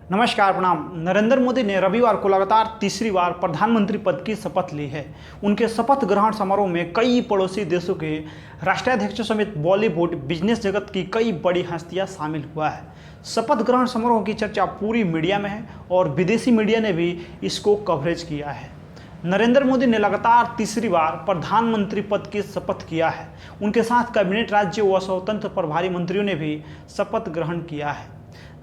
नमस्कार प्रणाम। नरेंद्र मोदी ने रविवार को लगातार तीसरी बार प्रधानमंत्री पद की शपथ ली है। उनके शपथ ग्रहण समारोह में कई पड़ोसी देशों के राष्ट्राध्यक्षों समेत बॉलीवुड बिजनेस जगत की कई बड़ी हस्तियां शामिल हुआ है। शपथ ग्रहण समारोह की चर्चा पूरी मीडिया में है और विदेशी मीडिया ने भी इसको कवरेज किया है। नरेंद्र मोदी ने लगातार तीसरी बार प्रधानमंत्री पद की शपथ किया है। उनके साथ कैबिनेट राज्य व स्वतंत्र प्रभारी मंत्रियों ने भी शपथ ग्रहण किया है।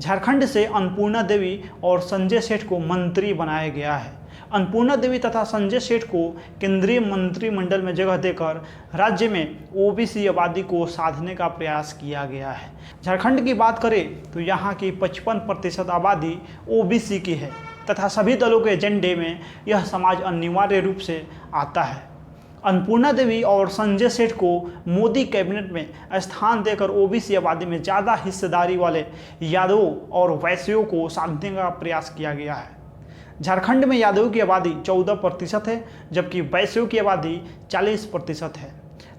झारखंड से अन्नपूर्णा देवी और संजय सेठ को मंत्री बनाया गया है। अन्नपूर्णा देवी तथा संजय सेठ को केंद्रीय मंत्रिमंडल में जगह देकर राज्य में ओबीसी आबादी को साधने का प्रयास किया गया है। झारखंड की बात करें तो यहाँ की 55% आबादी ओबीसी की है तथा सभी दलों के एजेंडे में यह समाज अनिवार्य रूप से आता है। अन्नपूर्णा देवी और संजय सेठ को मोदी कैबिनेट में स्थान देकर ओबीसी आबादी में ज़्यादा हिस्सेदारी वाले यादवों और वैश्यों को साधने का प्रयास किया गया है। झारखंड में यादवों की आबादी 14% है जबकि वैश्यों की आबादी 40% है।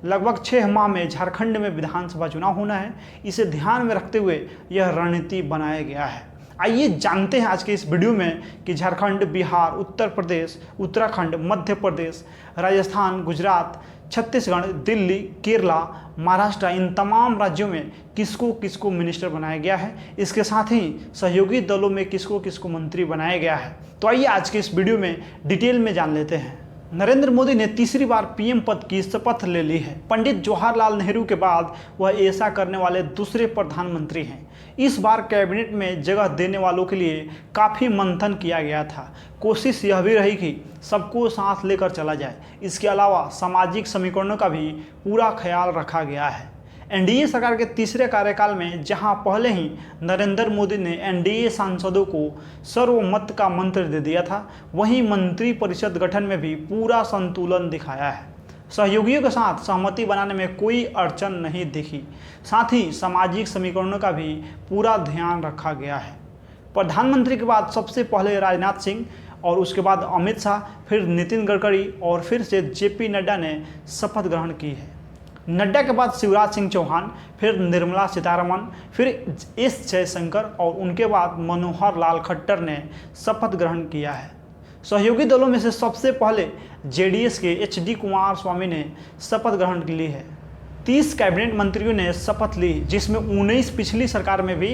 लगभग 6 माह में झारखंड में विधानसभा चुनाव होना है। इसे ध्यान में रखते हुए यह रणनीति बनाया गया है। आइए जानते हैं आज के इस वीडियो में कि झारखंड, बिहार, उत्तर प्रदेश, उत्तराखंड, मध्य प्रदेश, राजस्थान, गुजरात, छत्तीसगढ़, दिल्ली, केरला, महाराष्ट्र, इन तमाम राज्यों में किसको किसको मिनिस्टर बनाया गया है। इसके साथ ही सहयोगी दलों में किसको किसको मंत्री बनाया गया है। तो आइए आज के इस वीडियो में डिटेल में जान लेते हैं। नरेंद्र मोदी ने तीसरी बार पीएम पद की शपथ ले ली है। पंडित जवाहरलाल नेहरू के बाद वह ऐसा करने वाले दूसरे प्रधानमंत्री हैं। इस बार कैबिनेट में जगह देने वालों के लिए काफ़ी मंथन किया गया था। कोशिश यह भी रही कि सबको साथ लेकर चला जाए। इसके अलावा सामाजिक समीकरणों का भी पूरा ख्याल रखा गया है। एनडीए सरकार के तीसरे कार्यकाल में जहां पहले ही नरेंद्र मोदी ने एनडीए सांसदों को सर्वमत का मंत्र दे दिया था, वहीं मंत्रिपरिषद गठन में भी पूरा संतुलन दिखाया है। सहयोगियों के साथ सहमति बनाने में कोई अड़चन नहीं दिखी। साथ ही सामाजिक समीकरणों का भी पूरा ध्यान रखा गया है। प्रधानमंत्री के बाद सबसे पहले राजनाथ सिंह और उसके बाद अमित शाह, फिर नितिन गडकरी और फिर से जेपी नड्डा ने शपथ ग्रहण की है। नड्डा के बाद शिवराज सिंह चौहान, फिर निर्मला सीतारमण, फिर एस जयशंकर और उनके बाद मनोहर लाल खट्टर ने शपथ ग्रहण किया है। सहयोगी दलों में से सबसे पहले जेडीएस के एचडी कुमार स्वामी ने शपथ ग्रहण ली है। 30 कैबिनेट मंत्रियों ने शपथ ली, जिसमें 19 पिछली सरकार में भी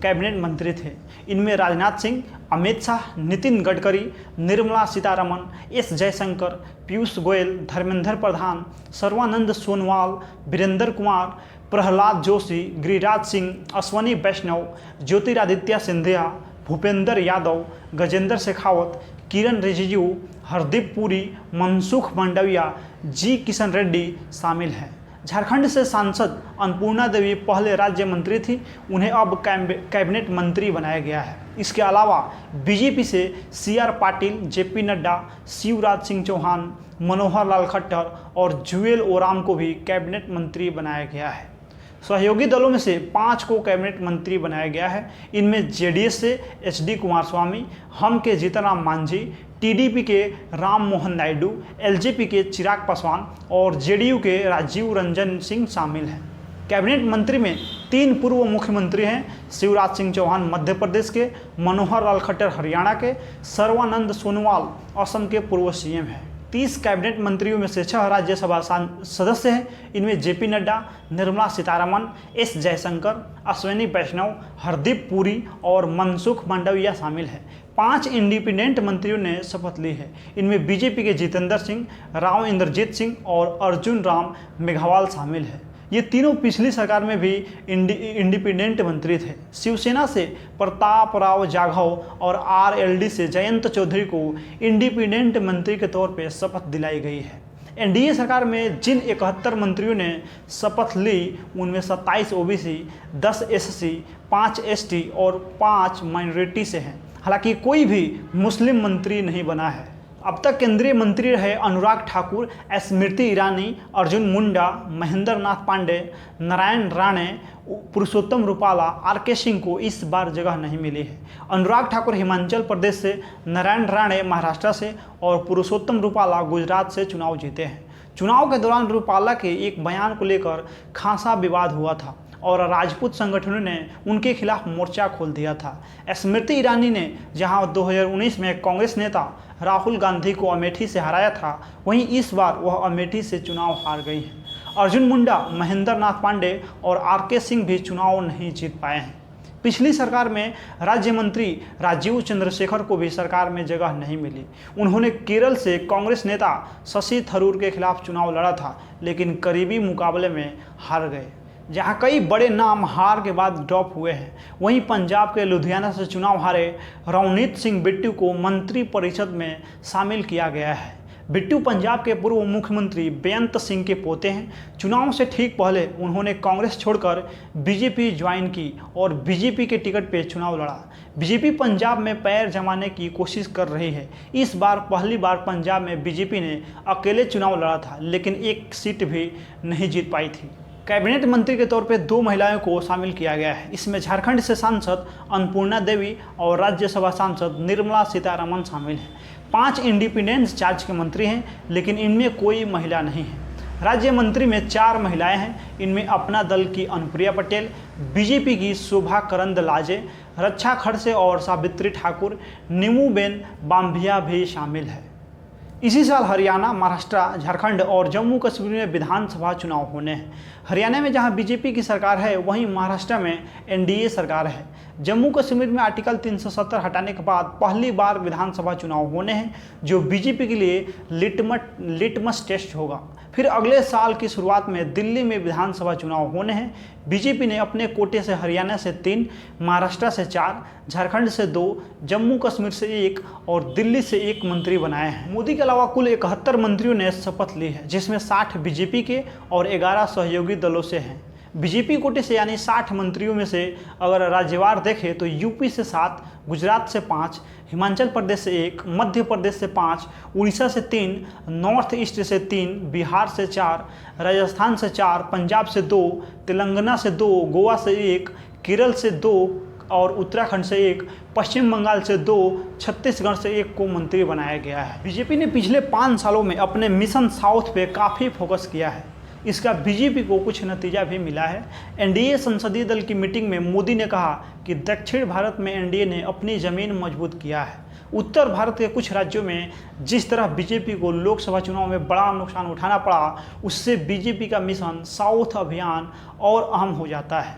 कैबिनेट मंत्री थे। इनमें राजनाथ सिंह, अमित शाह, नितिन गडकरी, निर्मला सीतारमण, एस जयशंकर, पीयूष गोयल, धर्मेंद्र प्रधान, सर्बानंद सोनोवाल, वीरेंद्र कुमार, प्रहलाद जोशी, गिरिराज सिंह, अश्वनी वैष्णव, ज्योतिरादित्य सिंधिया, भूपेंद्र यादव, गजेंद्र शेखावत, किरण रिजिजू, हरदीप पुरी, मनसुख मांडविया, जी किशन रेड्डी शामिल हैं। झारखंड से सांसद अन्नपूर्णा देवी पहले राज्य मंत्री थी, उन्हें अब कैबिनेट मंत्री बनाया गया है। इसके अलावा बीजेपी से सीआर पाटिल, जेपी नड्डा, शिवराज सिंह चौहान, मनोहर लाल खट्टर और जुएल ओराम को भी कैबिनेट मंत्री बनाया गया है। सहयोगी दलों में से 5 को कैबिनेट मंत्री बनाया गया है। इनमें जेडीएस से एचडी कुमारस्वामी, हम के जीतनराम मांझी, टीडीपी के राम मोहन नायडू, एलजेपी के चिराग पासवान और जेडीयू के राजीव रंजन सिंह शामिल हैं। कैबिनेट मंत्री में 3 पूर्व मुख्यमंत्री हैं। शिवराज सिंह चौहान मध्य प्रदेश के, मनोहर लाल खट्टर हरियाणा के, सर्बानंद सोनोवाल असम के पूर्व सीएम हैं। 30 कैबिनेट मंत्रियों में से 6 राज्यसभा सदस्य हैं। इनमें जेपी नड्डा, निर्मला सीतारमण, एस जयशंकर, अश्विनी वैष्णव, हरदीप पुरी और मनसुख मांडविया शामिल हैं। 5 इंडिपेंडेंट मंत्रियों ने शपथ ली है। इनमें बीजेपी के जितेंद्र सिंह, राव इंद्रजीत सिंह और अर्जुन राम मेघवाल शामिल हैं। ये तीनों पिछली सरकार में भी इंडिपेंडेंट मंत्री थे। शिवसेना से प्रताप राव जाधव और आरएलडी से जयंत चौधरी को इंडिपेंडेंट मंत्री के तौर पर शपथ दिलाई गई है। एनडीए सरकार में जिन 71 मंत्रियों ने शपथ ली, उनमें 27 ओबीसी, 10 एससी, 5 एसटी और 5 माइनॉरिटी से हैं। हालांकि कोई भी मुस्लिम मंत्री नहीं बना है। अब तक केंद्रीय मंत्री रहे अनुराग ठाकुर, स्मृति ईरानी, अर्जुन मुंडा, महेंद्र नाथ पांडे, नारायण राणे, पुरुषोत्तम रूपाला, आरके सिंह को इस बार जगह नहीं मिली है। अनुराग ठाकुर हिमाचल प्रदेश से, नारायण राणे महाराष्ट्र से और पुरुषोत्तम रूपाला गुजरात से चुनाव जीते हैं। चुनाव के दौरान रूपाला के एक बयान को लेकर खासा विवाद हुआ था और राजपूत संगठनों ने उनके खिलाफ मोर्चा खोल दिया था। स्मृति ईरानी ने जहां 2019 में कांग्रेस नेता राहुल गांधी को अमेठी से हराया था, वहीं इस बार वह अमेठी से चुनाव हार गई हैं। अर्जुन मुंडा, महेंद्र नाथ पांडे और आर.के. सिंह भी चुनाव नहीं जीत पाए हैं। पिछली सरकार में राज्य मंत्री राजीव चंद्रशेखर को भी सरकार में जगह नहीं मिली। उन्होंने केरल से कांग्रेस नेता शशि थरूर के खिलाफ चुनाव लड़ा था, लेकिन करीबी मुकाबले में हार गए। जहां कई बड़े नाम हार के बाद ड्रॉप हुए हैं, वहीं पंजाब के लुधियाना से चुनाव हारे रवनीत सिंह बिट्टू को मंत्री परिषद में शामिल किया गया है। बिट्टू पंजाब के पूर्व मुख्यमंत्री बेअंत सिंह के पोते हैं। चुनाव से ठीक पहले उन्होंने कांग्रेस छोड़कर बीजेपी ज्वाइन की और बीजेपी के टिकट पे चुनाव लड़ा। बीजेपी पंजाब में पैर जमाने की कोशिश कर रही है। इस बार पहली बार पंजाब में बीजेपी ने अकेले चुनाव लड़ा था, लेकिन एक सीट भी नहीं जीत पाई थी। कैबिनेट मंत्री के तौर पे 2 महिलाओं को शामिल किया गया है। इसमें झारखंड से सांसद अन्नपूर्णा देवी और राज्यसभा सांसद निर्मला सीतारमण शामिल हैं। 5 इंडिपेंडेंट चार्ज के मंत्री हैं, लेकिन इनमें कोई महिला नहीं है। राज्य मंत्री में 4 महिलाएं हैं। इनमें अपना दल की अनुप्रिया पटेल, बीजेपी की शोभा करंदलाजे, रक्षा खड़से और सावित्री ठाकुर, नीमूबेन बाम्भिया भी शामिल है। इसी साल हरियाणा, महाराष्ट्र, झारखंड और जम्मू कश्मीर में विधानसभा चुनाव होने हैं। हरियाणा में जहां बीजेपी की सरकार है, वहीं महाराष्ट्र में एनडीए सरकार है। जम्मू कश्मीर में आर्टिकल 370 हटाने के बाद पहली बार विधानसभा चुनाव होने हैं, जो बीजेपी के लिए लिटमस टेस्ट होगा। फिर अगले साल की शुरुआत में दिल्ली में विधानसभा चुनाव होने हैं। बीजेपी ने अपने कोटे से हरियाणा से 3, महाराष्ट्र से 4, झारखंड से 2, जम्मू कश्मीर से 1 और दिल्ली से 1 मंत्री बनाए हैं। मोदी के अलावा कुल 71 मंत्रियों ने शपथ ली है, जिसमें 60 बीजेपी के और 11 सहयोगी दलों से हैं। बीजेपी कोटे से यानी 60 मंत्रियों में से अगर राज्यवार देखें तो यूपी से 7, गुजरात से 5, हिमाचल प्रदेश से 1, मध्य प्रदेश से 5, उड़ीसा से 3, नॉर्थ ईस्ट से 3, बिहार से 4, राजस्थान से 4, पंजाब से 2, तेलंगाना से 2, गोवा से 1, केरल से 2 और उत्तराखंड से 1, पश्चिम बंगाल से 2, छत्तीसगढ़ से 1 को मंत्री बनाया गया है। बीजेपी ने पिछले 5 सालों में अपने मिशन साउथ पे काफ़ी फोकस किया है। इसका बीजेपी को कुछ नतीजा भी मिला है। एनडीए संसदीय दल की मीटिंग में मोदी ने कहा कि दक्षिण भारत में एनडीए ने अपनी ज़मीन मजबूत किया है। उत्तर भारत के कुछ राज्यों में जिस तरह बीजेपी को लोकसभा चुनाव में बड़ा नुकसान उठाना पड़ा, उससे बीजेपी का मिशन साउथ अभियान और अहम हो जाता है।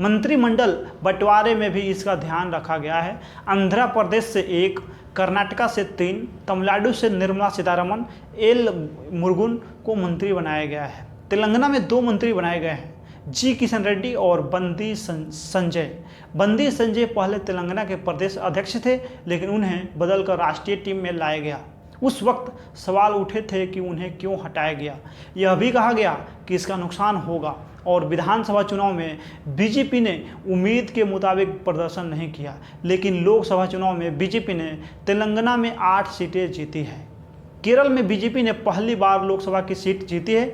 मंत्रिमंडल बंटवारे में भी इसका ध्यान रखा गया है। आंध्र प्रदेश से 1, कर्नाटका से 3, तमिलनाडु से निर्मला सीतारमण, एल मुरुगन को मंत्री बनाया गया है। तेलंगाना में 2 मंत्री बनाए गए हैं, जी किशन रेड्डी और बंदी संजय। बंदी संजय पहले तेलंगाना के प्रदेश अध्यक्ष थे, लेकिन उन्हें बदलकर राष्ट्रीय टीम में लाया गया। उस वक्त सवाल उठे थे कि उन्हें क्यों हटाया गया। यह भी कहा गया कि इसका नुकसान होगा और विधानसभा चुनाव में बीजेपी ने उम्मीद के मुताबिक प्रदर्शन नहीं किया, लेकिन लोकसभा चुनाव में बीजेपी ने तेलंगाना में 8 सीटें जीती है। केरल में बीजेपी ने पहली बार लोकसभा की सीट जीती है।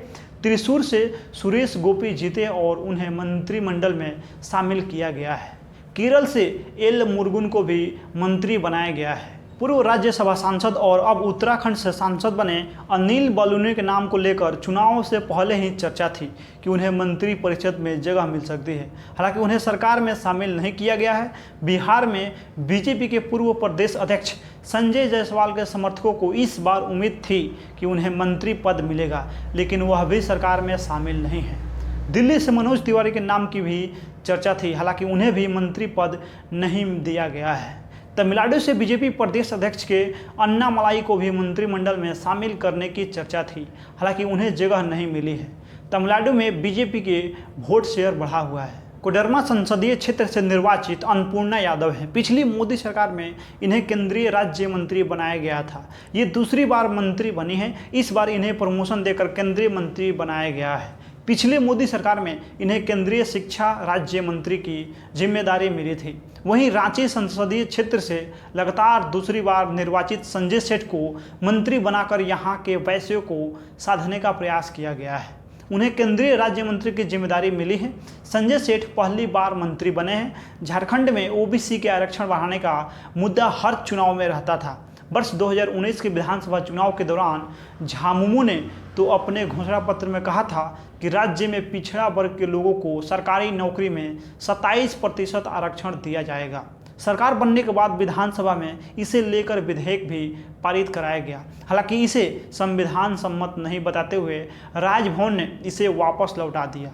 त्रिशूर से सुरेश गोपी जीते और उन्हें मंत्रिमंडल में शामिल किया गया है। केरल से एल मुरुगन को भी मंत्री बनाया गया है। पूर्व राज्यसभा सांसद और अब उत्तराखंड से सांसद बने अनिल बलूनी के नाम को लेकर चुनाव से पहले ही चर्चा थी कि उन्हें मंत्री परिषद में जगह मिल सकती है। हालांकि उन्हें सरकार में शामिल नहीं किया गया है। बिहार में बीजेपी के पूर्व प्रदेश अध्यक्ष संजय जायसवाल के समर्थकों को इस बार उम्मीद थी कि उन्हें मंत्री पद मिलेगा, लेकिन वह भी सरकार में शामिल नहीं है। दिल्ली से मनोज तिवारी के नाम की भी चर्चा थी, हालांकि उन्हें भी मंत्री पद नहीं दिया गया है। तमिलनाडु से बीजेपी प्रदेश अध्यक्ष के अन्नामलाई को भी मंत्रिमंडल में शामिल करने की चर्चा थी, हालांकि उन्हें जगह नहीं मिली है। तमिलनाडु में बीजेपी के वोट शेयर बढ़ा हुआ है। कोडरमा संसदीय क्षेत्र से निर्वाचित अन्नपूर्णा यादव हैं। पिछली मोदी सरकार में इन्हें केंद्रीय राज्य मंत्री बनाया गया था। ये दूसरी बार मंत्री बनी हैं। इस बार इन्हें प्रमोशन देकर केंद्रीय मंत्री बनाया गया है। पिछले मोदी सरकार में इन्हें केंद्रीय शिक्षा राज्य मंत्री की जिम्मेदारी मिली थी। वहीं रांची संसदीय क्षेत्र से लगातार दूसरी बार निर्वाचित संजय सेठ को मंत्री बनाकर यहां के वैश्यों को साधने का प्रयास किया गया है। उन्हें केंद्रीय राज्य मंत्री की जिम्मेदारी मिली है। संजय सेठ पहली बार मंत्री बने हैं। झारखंड में ओबीसी के आरक्षण बढ़ाने का मुद्दा हर चुनाव में रहता था। वर्ष 2019 के विधानसभा चुनाव के दौरान झामुमो ने तो अपने घोषणा पत्र में कहा था कि राज्य में पिछड़ा वर्ग के लोगों को सरकारी नौकरी में 27% आरक्षण दिया जाएगा। सरकार बनने के बाद विधानसभा में इसे लेकर विधेयक भी पारित कराया गया। हालांकि इसे संविधान सम्मत नहीं बताते हुए राजभवन ने इसे वापस लौटा दिया।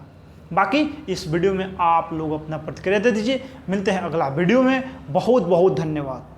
बाकी इस वीडियो में आप लोग अपना प्रतिक्रिया दे दीजिए। मिलते हैं अगला वीडियो में। बहुत बहुत धन्यवाद।